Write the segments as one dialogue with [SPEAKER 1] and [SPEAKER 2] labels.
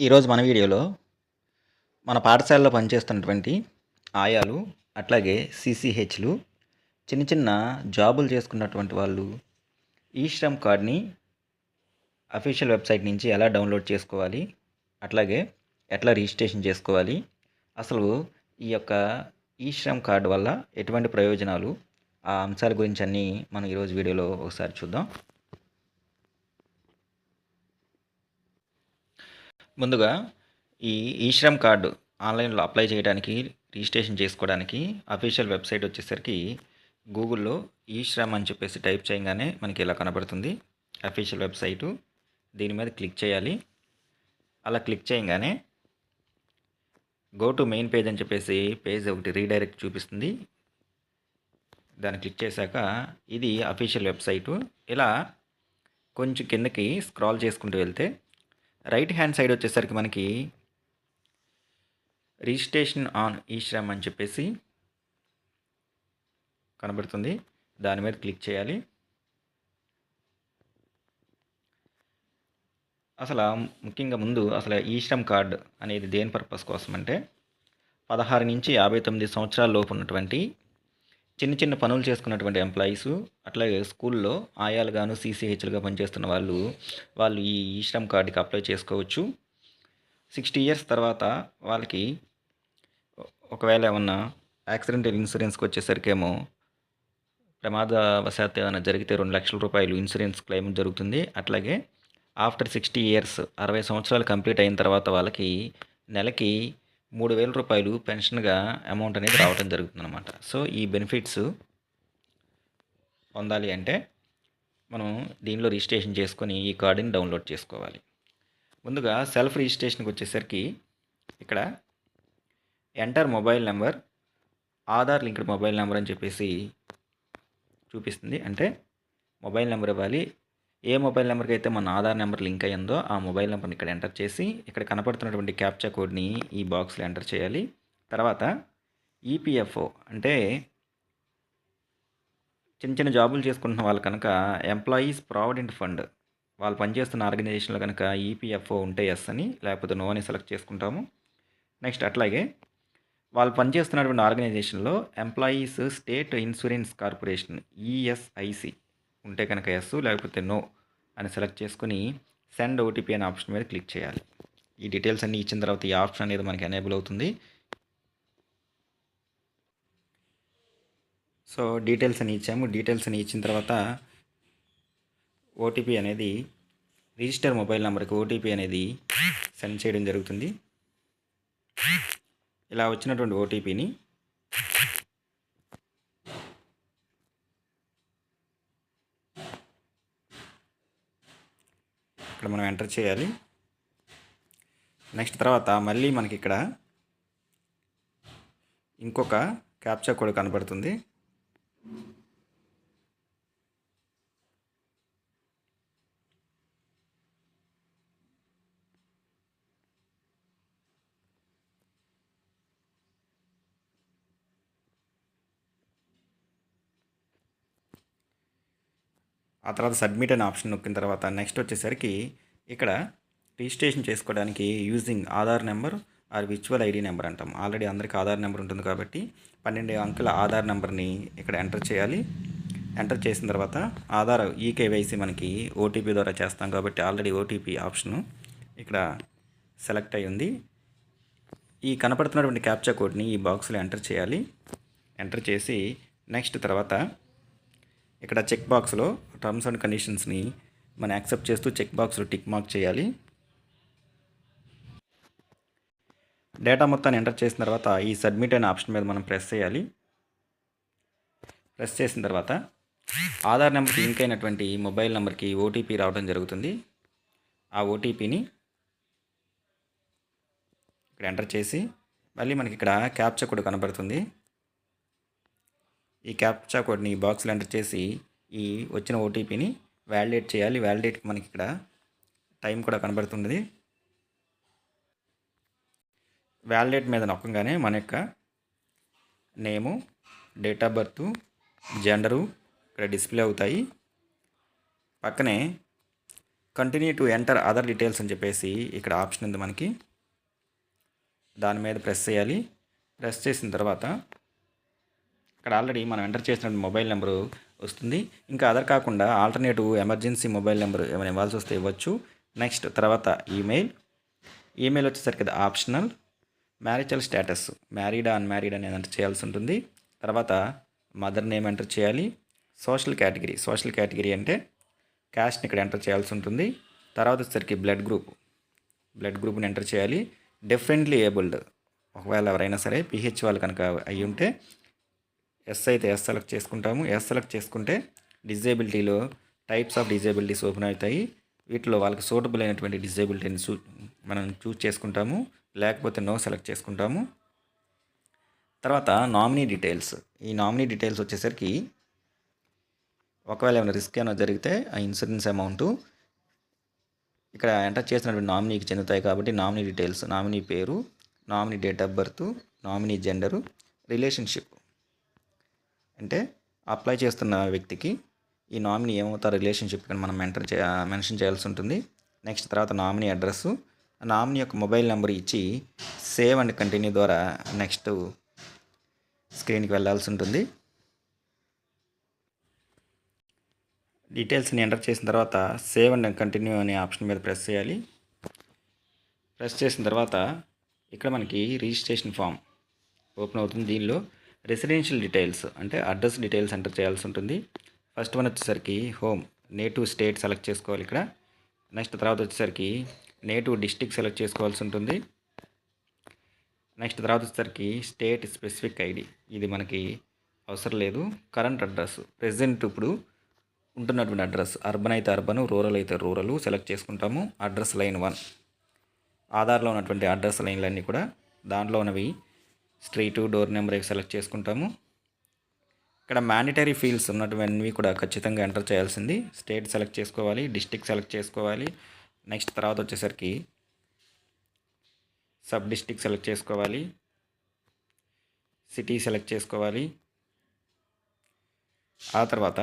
[SPEAKER 1] ఈరోజు మన వీడియోలో మన పాఠశాలలో పనిచేస్తున్నటువంటి ఆయాలు, అట్లాగే సీసీహెచ్‌లు, చిన్న చిన్న జాబులు చేసుకున్నటువంటి వాళ్ళు ఈ శ్రమ్ కార్డ్‌ని అఫీషియల్ వెబ్‌సైట్ నుంచి ఎలా డౌన్‌లోడ్ చేసుకోవాలి? అట్లాగే ఎట్లా రిజిస్ట్రేషన్ చేసుకోవాలి? అసలు ఈ యొక్క ఈ శ్రమ్ కార్డ్ వల్ల ఎటువంటి ప్రయోజనాలు? ఆ అంశాల గురించి అన్నీ మనం ఈరోజు వీడియోలో ఒకసారి చూద్దాం. ముందుగా ఈ ఈశ్రమ్ కార్డు ఆన్లైన్లో అప్లై చేయడానికి రిజిస్ట్రేషన్ చేసుకోవడానికి అఫీషియల్ వెబ్సైట్ వచ్చేసరికి గూగుల్లో ఈశ్రమ్ అని చెప్పేసి టైప్ చేయగానే మనకి ఇలా కనబడుతుంది అఫీషియల్ వెబ్సైటు. దీని మీద క్లిక్ చేయాలి. అలా క్లిక్ చేయగానే గో టు మెయిన్ పేజ్ అని చెప్పేసి పేజ్ ఒకటి రీడైరెక్ట్ చూపిస్తుంది. దాన్ని క్లిక్ చేశాక ఇది అఫీషియల్ వెబ్సైటు. ఇలా కొంచెం కిందకి స్క్రాల్ చేసుకుంటూ వెళ్తే రైట్ హ్యాండ్ సైడ్ వచ్చేసరికి మనకి రిజిస్ట్రేషన్ ఆన్ ఈశ్రమ్ అని చెప్పేసి కనబడుతుంది. దాని మీద క్లిక్ చేయాలి. ముఖ్యంగా ముందు ఈశ్రమ్ కార్డ్ అనేది దేని పర్పస్ కోసం అంటే 16 నుంచి 59 సంవత్సరాల లోపు ఉన్నటువంటి చిన్న చిన్న పనులు చేసుకున్నటువంటి ఎంప్లాయీసు, అట్లాగే స్కూల్లో ఆయాలుగాను సీసీహెచ్లుగా పనిచేస్తున్న వాళ్ళు ఈ ఈశ్రమ్ కార్డుకి అప్లై చేసుకోవచ్చు. 60 ఇయర్స్ తర్వాత వాళ్ళకి ఒకవేళ ఏమన్నా యాక్సిడెంటల్ ఇన్సూరెన్స్కి వచ్చేసరికేమో ప్రమాదవశాత్తు ఏమైనా జరిగితే 2 లక్షల రూపాయలు ఇన్సూరెన్స్ క్లెయిమ్ జరుగుతుంది. అట్లాగే ఆఫ్టర్ 60 ఇయర్స్ 60 సంవత్సరాలు కంప్లీట్ అయిన తర్వాత వాళ్ళకి నెలకి 3,000 రూపాయలు పెన్షన్గా అమౌంట్ అనేది రావడం జరుగుతుందన్నమాట. సో ఈ బెనిఫిట్స్ పొందాలి అంటే మనం దీనిలో రిజిస్ట్రేషన్ చేసుకొని ఈ కార్డుని డౌన్లోడ్ చేసుకోవాలి. ముందుగా సెల్ఫ్ రిజిస్ట్రేషన్కి వచ్చేసరికి ఇక్కడ enter mobile number, Aadhaar linked mobile number అని చెప్పేసి చూపిస్తుంది. అంటే మొబైల్ నెంబర్ ఇవ్వాలి. ఏ మొబైల్ నెంబర్కి అయితే మన ఆధార్ నెంబర్ లింక్ అయ్యిందో ఆ మొబైల్ నెంబర్ని ఇక్కడ ఎంటర్ చేసి ఇక్కడ కనపడుతున్నటువంటి క్యాప్చా కోడ్ని ఈ బాక్స్లో ఎంటర్ చేయాలి. తర్వాత ఈపీఎఫ్ఓ అంటే చిన్న చిన్న జాబులు చేసుకుంటున్న వాళ్ళు కనుక ఎంప్లాయీస్ ప్రావిడెంట్ ఫండ్ వాళ్ళు పనిచేస్తున్న ఆర్గనైజేషన్లో కనుక ఈపీఎఫ్ఓ ఉంటే ఎస్ అని, లేకపోతే నో అని సెలెక్ట్ చేసుకుంటాము. నెక్స్ట్ అట్లాగే వాళ్ళు పనిచేస్తున్నటువంటి ఆర్గనైజేషన్లో employees state insurance corporation ESIC ఉంటే కనుక ఎస్, లేకపోతే నో అని సెలెక్ట్ చేసుకుని సెండ్ ఓటీపీ అనే ఆప్షన్ మీద క్లిక్ చేయాలి. ఈ డీటెయిల్స్ అన్నీ ఇచ్చిన తర్వాత ఈ ఆప్షన్ అనేది మనకి ఎనేబుల్ అవుతుంది. సో డీటెయిల్స్ అని ఇచ్చాము. డీటెయిల్స్ అని ఇచ్చిన తర్వాత ఓటీపీ అనేది రిజిస్టర్ మొబైల్ నెంబర్కి ఓటీపీ అనేది సెండ్ చేయడం జరుగుతుంది. ఇలా వచ్చినటువంటి ఓటీపీని ఇక్కడ మనం ఎంటర్ చేయాలి. నెక్స్ట్ తర్వాత మళ్ళీ మనకి ఇక్కడ ఇంకొక క్యాప్చా కోడ్ కనపడుతుంది. ఆ తర్వాత సబ్మిట్ అనే ఆప్షన్ నొక్కిన తర్వాత నెక్స్ట్ వచ్చేసరికి ఇక్కడ రిజిస్ట్రేషన్ చేసుకోవడానికి using Aadhaar number or virtual ID number అంటాం. ఆల్రెడీ అందరికీ ఆధార్ నెంబర్ ఉంటుంది కాబట్టి 12 అంకెల ఆధార్ నెంబర్ని ఇక్కడ ఎంటర్ చేయాలి. ఎంటర్ చేసిన తర్వాత ఆధార్ ఈకేవైసీ మనకి ఓటీపీ ద్వారా చేస్తాం కాబట్టి ఆల్రెడీ ఓటీపీ ఆప్షను ఇక్కడ సెలెక్ట్ అయి ఉంది. ఈ కనపడుతున్నటువంటి క్యాప్చా కోడ్ని ఈ బాక్స్లో ఎంటర్ చేయాలి. ఎంటర్ చేసి నెక్స్ట్ తర్వాత ఇక్కడ చెక్ బాక్స్లో టర్మ్స్ అండ్ కండిషన్స్ని మనం యాక్సెప్ట్ చేస్తూ చెక్ బాక్స్లో టిక్ మార్క్ చేయాలి. డేటా మొత్తాన్ని ఎంటర్ చేసిన తర్వాత ఈ సబ్మిట్ అనే ఆప్షన్ మీద మనం ప్రెస్ చేయాలి. ప్రెస్ చేసిన తర్వాత ఆధార్ నెంబర్కి లింక్ అయినటువంటి మొబైల్ నెంబర్కి ఓటీపీ రావడం జరుగుతుంది. ఆ ఓటీపీని ఇక్కడ ఎంటర్ చేసి మళ్ళీ మనకి ఇక్కడ క్యాప్చా కోడ్ కనబడుతుంది. ఈ క్యాప్చా కోడ్ని ఈ బాక్స్లో ఎంటర్ చేసి ఈ వచ్చిన ఓటీపీని వ్యాలిడేట్ చేయాలి. వ్యాలిడేట్కి మనకి ఇక్కడ టైం కూడా కనబడుతుంది. వ్యాలిడేట్ మీద నొక్కగానే మన యొక్క నేము, డేట్ ఆఫ్ బర్త్, జెండరు ఇక్కడ డిస్ప్లే అవుతాయి. పక్కనే continue to enter other details అని చెప్పేసి ఇక్కడ ఆప్షన్ ఉంది మనకి. దాని మీద ప్రెస్ చేయాలి. ప్రెస్ చేసిన తర్వాత ఇక్కడ ఆల్రెడీ మనం ఎంటర్ చేసిన మొబైల్ నెంబరు వస్తుంది. ఇంకా అదర్ కాకుండా ఆల్టర్నేటివ్ ఎమర్జెన్సీ మొబైల్ నెంబర్ ఏమైనా ఇవ్వాల్సి వస్తే ఇవ్వచ్చు. నెక్స్ట్ తర్వాత ఈమెయిల్ వచ్చేసరికి అది ఆప్షనల్. మ్యారిటల్ స్టేటస్ మ్యారీడా అన్మ్యారీడ్ అనేది ఎంటర్ చేయాల్సి ఉంటుంది. తర్వాత మదర్ నేమ్ ఎంటర్ చేయాలి. సోషల్ కేటగిరీ అంటే క్యాస్ట్ని ఇక్కడ ఎంటర్ చేయాల్సి ఉంటుంది. తర్వాత వచ్చేసరికి బ్లడ్ గ్రూప్ని ఎంటర్ చేయాలి. డిఫరెంట్లీ ఏబుల్డ్ ఒకవేళ ఎవరైనా సరే పిహెచ్ వాళ్ళు కనుక అయ్యి ఉంటే ఎస్ అయితే ఎస్ సెలెక్ట్ చేసుకుంటాము. ఎస్ సెలెక్ట్ చేసుకుంటే డిజేబిలిటీలో టైప్స్ ఆఫ్ డిజేబిలిటీస్ ఓపెన్ అవుతాయి. వీటిలో వాళ్ళకి సూటబుల్ అయినటువంటి డిజేబిలిటీని మనం చూస్ చేసుకుంటాము. లేకపోతే నో సెలెక్ట్ చేసుకుంటాము. తర్వాత నామినీ డీటెయిల్స్. ఈ నామినీ డీటెయిల్స్ వచ్చేసరికి ఒకవేళ ఏమైనా రిస్క్ ఏమైనా జరిగితే ఆ ఇన్సూరెన్స్ అమౌంట్ ఇక్కడ ఎంటర్ చేసినటువంటి నామినీకి చెందుతాయి. కాబట్టి నామినీ డీటెయిల్స్, నామినీ పేరు, nominee date of birth, nominee gender, relationship అంటే అప్లై చేస్తున్న వ్యక్తికి ఈ నామినీ ఏమవుతారో రిలేషన్షిప్ మనం మెన్షన్ చేయాల్సి ఉంటుంది. నెక్స్ట్ తర్వాత నామినీ అడ్రస్సు, నామినీ యొక్క మొబైల్ నెంబర్ ఇచ్చి సేవ్ అండ్ కంటిన్యూ ద్వారా నెక్స్ట్ స్క్రీన్కి వెళ్ళాల్సి ఉంటుంది. డీటెయిల్స్ని ఎంటర్ చేసిన తర్వాత సేవ్ అండ్ కంటిన్యూ అనే ఆప్షన్ మీద ప్రెస్ చేయాలి. ప్రెస్ చేసిన తర్వాత ఇక్కడ మనకి రిజిస్ట్రేషన్ ఫామ్ ఓపెన్ అవుతుంది. దీనిలో రెసిడెన్షియల్ డీటెయిల్స్ అంటే అడ్రస్ డీటెయిల్స్ ఎంటర్ చేయాల్సి ఉంటుంది. ఫస్ట్ వన్ వచ్చేసరికి హోమ్ నేటివ్ స్టేట్ సెలెక్ట్ చేసుకోవాలి ఇక్కడ. నెక్స్ట్ తర్వాత వచ్చేసరికి నేటివ్ డిస్ట్రిక్ట్ సెలెక్ట్ చేసుకోవాల్సి ఉంటుంది. నెక్స్ట్ తర్వాత వచ్చేసరికి స్టేట్ స్పెసిఫిక్ ఐడి, ఇది మనకి అవసరం లేదు. కరెంట్ అడ్రస్ ప్రెజెంట్ ఇప్పుడు ఉంటున్నటువంటి అడ్రస్, అర్బన్ అయితే అర్బన్, రూరల్ అయితే రూరల్ సెలెక్ట్ చేసుకుంటాము. అడ్రస్ లైన్ 1 ఆధార్లో ఉన్నటువంటి అడ్రస్ లైన్లన్నీ కూడా దాంట్లో ఉన్నవి స్ట్రీటు, డోర్ నెంబర్ సెలెక్ట్ చేసుకుంటాము. ఇక్కడ మ్యాండేటరీ ఫీల్డ్స్ ఉన్నటువంటివి కూడా ఖచ్చితంగా ఎంటర్ చేయాల్సింది. స్టేట్ సెలెక్ట్ చేసుకోవాలి, డిస్ట్రిక్ట్ సెలెక్ట్ చేసుకోవాలి. నెక్స్ట్ తర్వాత వచ్చేసరికి సబ్ డిస్ట్రిక్ట్ సెలెక్ట్ చేసుకోవాలి, సిటీ సెలెక్ట్ చేసుకోవాలి. ఆ తర్వాత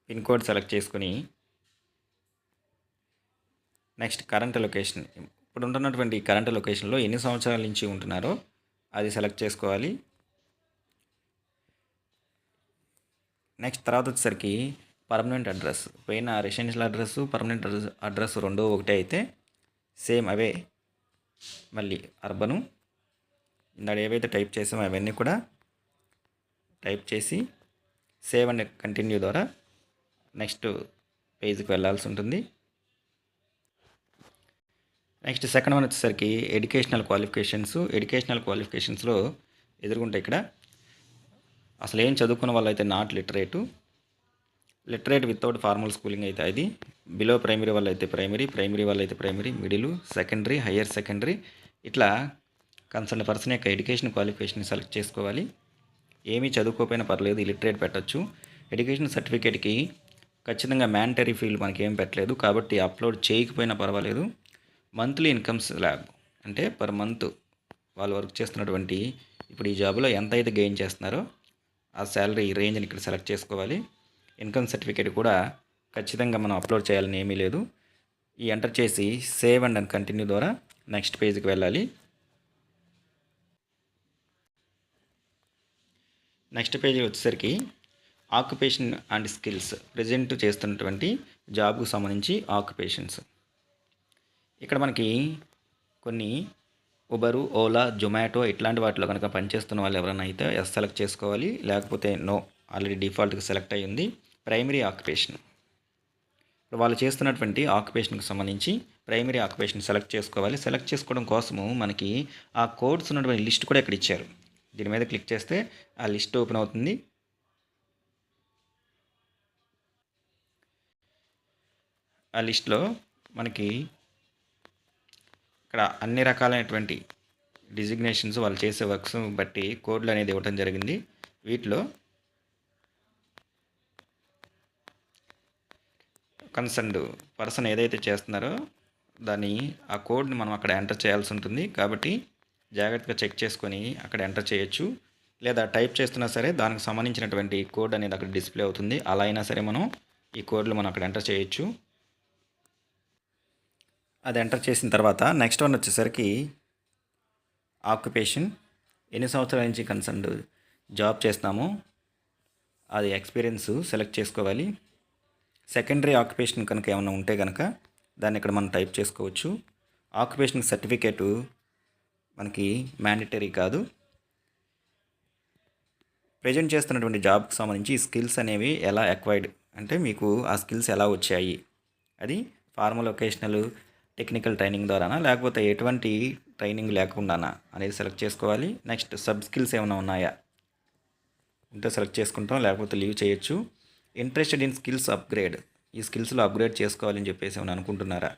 [SPEAKER 1] పిన్ కోడ్ సెలెక్ట్ చేసుకుని నెక్స్ట్ కరెంట్ లొకేషన్, ఇప్పుడు ఉంటున్నటువంటి కరెంట్ లొకేషన్లో ఎన్ని సంవత్సరాల నుంచి ఉంటున్నారో అది సెలెక్ట్ చేసుకోవాలి. నెక్స్ట్ తర్వాత వచ్చేసరికి పర్మనెంట్ అడ్రస్, పైన రెసిడెన్షియల్ అడ్రస్, పర్మనెంట్ అడ్రస్ రెండో ఒకటే అయితే సేమ్ అవే మళ్ళీ అర్బను ఇందాక ఏవైతే టైప్ చేసామో అవన్నీ కూడా టైప్ చేసి సేవ్ అండ్ కంటిన్యూ ద్వారా నెక్స్ట్ పేజ్కి వెళ్ళాల్సి ఉంటుంది. నెక్స్ట్ సెకండ్ వన్ వచ్చేసరికి ఎడ్యుకేషనల్ క్వాలిఫికేషన్స్లో ఎదుర్కొంటే ఇక్కడ అసలు ఏం చదువుకున్న వాళ్ళు అయితే not literate without formal schooling అయితే అది, బిలో ప్రైమరీ వాళ్ళు అయితే ప్రైమరీ వాళ్ళు అయితే primary, middle, secondary, higher secondary, ఇట్లా కన్సర్న్ పర్సన్ యొక్క ఎడ్యుకేషన్ క్వాలిఫికేషన్ సెలెక్ట్ చేసుకోవాలి. ఏమీ చదువుకోకపోయినా పర్లేదు, ఇలిటరేట్ పెట్టచ్చు. ఎడ్యుకేషన్ సర్టిఫికేట్కి ఖచ్చితంగా మ్యాండటరీ ఫీల్డ్ మనకి ఏం పెట్టలేదు కాబట్టి అప్లోడ్ చేయకపోయినా పర్వాలేదు. మంత్లీ ఇన్కమ్ స్లాబ్ అంటే పర్ మంత్ వాళ్ళు వర్క్ చేస్తున్నటువంటి ఇప్పుడు ఈ జాబ్లో ఎంత అయితే గెయిన్ చేస్తున్నారో ఆ శాలరీ రేంజ్ని ఇక్కడ సెలెక్ట్ చేసుకోవాలి. ఇన్కమ్ సర్టిఫికేట్ కూడా ఖచ్చితంగా మనం అప్లోడ్ చేయాలని ఏమీ లేదు. ఈ ఎంటర్ చేసి సేవ్ అండ్ కంటిన్యూ ద్వారా నెక్స్ట్ పేజ్కి వెళ్ళాలి. నెక్స్ట్ పేజ్ వచ్చేసరికి ఆక్యుపేషన్ అండ్ స్కిల్స్, ప్రజెంట్ చేస్తున్నటువంటి జాబ్కు సంబంధించి ఆక్యుపేషన్స్. ఇక్కడ మనకి కొన్ని ఉబరు, ఓలా, జొమాటో ఇట్లాంటి వాటిలో కనుక పనిచేస్తున్న వాళ్ళు ఎవరైనా అయితే ఎస్ సెలెక్ట్ చేసుకోవాలి, లేకపోతే నో, ఆల్రెడీ డిఫాల్ట్గా సెలెక్ట్ అయ్యి ఉంది. ప్రైమరీ ఆక్యుపేషన్, ఇప్పుడు వాళ్ళు చేస్తున్నటువంటి ఆక్యుపేషన్కి సంబంధించి ప్రైమరీ ఆక్యుపేషన్ సెలెక్ట్ చేసుకోవాలి. సెలెక్ట్ చేసుకోవడం కోసము మనకి ఆ కోడ్స్ ఉన్నటువంటి లిస్ట్ కూడా ఇక్కడ ఇచ్చారు. దీని మీద క్లిక్ చేస్తే ఆ లిస్ట్ ఓపెన్ అవుతుంది. ఆ లిస్ట్లో మనకి ఇక్కడ అన్ని రకాలైనటువంటి డిజిగ్నేషన్స్ వాళ్ళు చేసే వర్క్స్ బట్టి కోడ్లు అనేది ఇవ్వడం జరిగింది. వీటిలో కన్సర్న్డ్ పర్సన్ ఏదైతే చేస్తున్నారో దాన్ని ఆ కోడ్ని మనం అక్కడ ఎంటర్ చేయాల్సి ఉంటుంది. కాబట్టి జాగ్రత్తగా చెక్ చేసుకొని అక్కడ ఎంటర్ చేయొచ్చు. లేదా టైప్ చేస్తున్నా సరే దానికి సంబంధించినటువంటి కోడ్ అనేది అక్కడ డిస్ప్లే అవుతుంది. అలా అయినా సరే మనం ఈ కోడ్లు మనం అక్కడ ఎంటర్ చేయొచ్చు. అది ఎంటర్ చేసిన తర్వాత నెక్స్ట్ వన్ వచ్చేసరికి ఆక్యుపేషన్, ఎన్ని సంవత్సరాల నుంచి కన్సర్న్డ్ జాబ్ చేస్తున్నామో అది ఎక్స్పీరియన్స్ సెలెక్ట్ చేసుకోవాలి. సెకండరీ ఆక్యుపేషన్ కనుక ఏమైనా ఉంటే కనుక దాన్ని ఇక్కడ మనం టైప్ చేసుకోవచ్చు. ఆక్యుపేషన్ సర్టిఫికేటు మనకి మ్యాండేటరీ కాదు. ప్రజెంట్ చేస్తున్నటువంటి జాబ్కి సంబంధించి స్కిల్స్ అనేవి ఎలా అక్వైర్డ్ అంటే మీకు ఆ స్కిల్స్ ఎలా వచ్చాయి, అది ఫార్మల్, వొకేషనల్, టెక్నికల్ ట్రైనింగ్ ద్వారానా లేకపోతే ఎటువంటి ట్రైనింగ్ లేకుండానా అనేది సెలెక్ట్ చేసుకోవాలి. నెక్స్ట్ సబ్ స్కిల్స్ ఏమైనా ఉన్నాయా ఉంటే సెలెక్ట్ చేసుకుంటాం, లేకపోతే లీవ్ చేయొచ్చు. ఇంట్రెస్టెడ్ ఇన్ స్కిల్స్ అప్గ్రేడ్, ఈ స్కిల్స్లో అప్గ్రేడ్ చేసుకోవాలని చెప్పేసి ఏమైనా అనుకుంటున్నారా,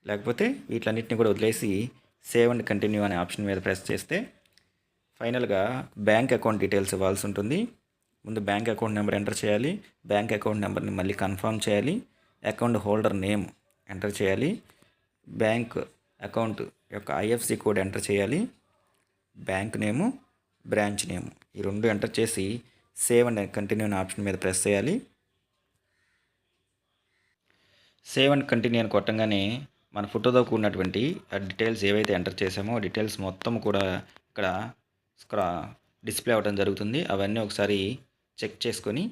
[SPEAKER 1] లేకపోతే వీటిలన్నింటినీ కూడా వదిలేసి సేవ్ అండ్ కంటిన్యూ అనే ఆప్షన్ మీద ప్రెస్ చేస్తే ఫైనల్గా బ్యాంక్ అకౌంట్ డీటెయిల్స్ ఇవ్వాల్సి ఉంటుంది. ముందు బ్యాంక్ అకౌంట్ నెంబర్ ఎంటర్ చేయాలి. బ్యాంక్ అకౌంట్ నెంబర్ని మళ్ళీ కన్ఫర్మ్ చేయాలి. అకౌంట్ హోల్డర్ నేమ్ ఎంటర్ చేయాలి. బ్యాంక్ అకౌంట్ యొక్క ఐఎఫ్సి కోడ్ ఎంటర్ చేయాలి. బ్యాంక్ నేము, బ్రాంచ్ నేము ఈ రెండు ఎంటర్ చేసి సేవ్ అండ్ కంటిన్యూ అనే ఆప్షన్ మీద ప్రెస్ చేయాలి. సేవ్ అండ్ కంటిన్యూ అని కొట్టంగానే మన ఫోటోతో కూడినటువంటి ఆ డీటెయిల్స్ ఏవైతే ఎంటర్ చేసామో ఆ డీటెయిల్స్ మొత్తం కూడా ఇక్కడ డిస్ప్లే అవ్వడం జరుగుతుంది. అవన్నీ ఒకసారి చెక్ చేసుకొని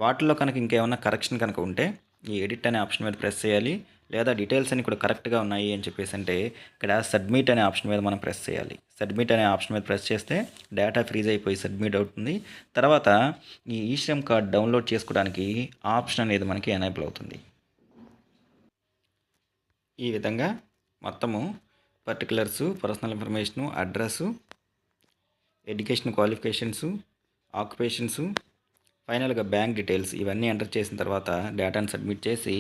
[SPEAKER 1] వాటిల్లో కనుక ఇంకేమన్నా కరెక్షన్ కనుక ఉంటే ఈ ఎడిట్ అనే ఆప్షన్ మీద ప్రెస్ చేయాలి. లేదా డీటెయిల్స్ అన్ని కూడా కరెక్ట్గా ఉన్నాయి అని చెప్పేసి అంటే ఇక్కడ సబ్మిట్ అనే ఆప్షన్ మీద మనం ప్రెస్ చేయాలి. సబ్మిట్ అనే ఆప్షన్ మీద ప్రెస్ చేస్తే డేటా ఫ్రీజ్ అయిపోయి సబ్మిట్ అవుతుంది. తర్వాత ఈ ఈశ్రమ్ కార్డ్ డౌన్లోడ్ చేసుకోవడానికి ఆప్షన్ అనేది మనకి ఎనేబుల్ అవుతుంది. ఈ విధంగా మొత్తము పర్టికులర్సు, పర్సనల్ ఇన్ఫర్మేషను, అడ్రస్సు, ఎడ్యుకేషన్ క్వాలిఫికేషన్సు, ఆక్యుపేషన్సు, ఫైనల్గా బ్యాంక్ డీటెయిల్స్ ఇవన్నీ ఎంటర్ చేసిన తర్వాత డేటాను సబ్మిట్ చేసి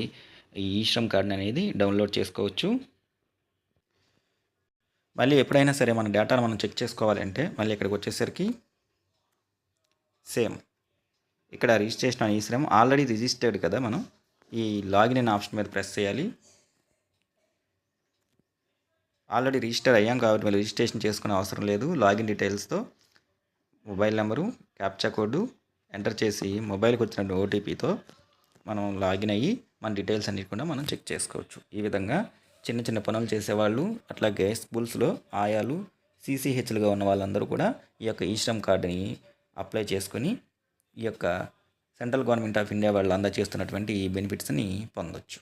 [SPEAKER 1] ఈ ఈశ్రమ్ కార్డ్ అనేది డౌన్లోడ్ చేసుకోవచ్చు. మళ్ళీ ఎప్పుడైనా సరే మన డేటాను మనం చెక్ చేసుకోవాలంటే మళ్ళీ ఇక్కడికి వచ్చేసరికి సేమ్ ఇక్కడ రిజిస్ట్రేషన్ అని ఈశ్రమ్ ఆల్రెడీ రిజిస్టర్డ్ కదా, మనం ఈ లాగిన్ అనే ఆప్షన్ మీద ప్రెస్ చేయాలి. ఆల్రెడీ రిజిస్టర్ అయ్యాం కాబట్టి మళ్ళీ రిజిస్ట్రేషన్ చేసుకునే అవసరం లేదు. లాగిన్ డీటెయిల్స్తో mobile number, captcha code enter చేసి మొబైల్కి వచ్చిన ఓటీపీతో మనం లాగిన్ అయ్యి మన డీటెయిల్స్ అన్ని కూడా మనం చెక్ చేసుకోవచ్చు. ఈ విధంగా చిన్న చిన్న పనులు చేసేవాళ్ళు, అట్లాగే స్కూల్స్లో ఆయాలు, సీసీహెచ్లుగా ఉన్న వాళ్ళందరూ కూడా ఈ యొక్క ఈశ్రమ్ కార్డుని అప్లై చేసుకొని ఈ యొక్క సెంట్రల్ గవర్నమెంట్ ఆఫ్ ఇండియా వాళ్ళు అందజేస్తున్నటువంటి ఈ బెనిఫిట్స్ని పొందొచ్చు.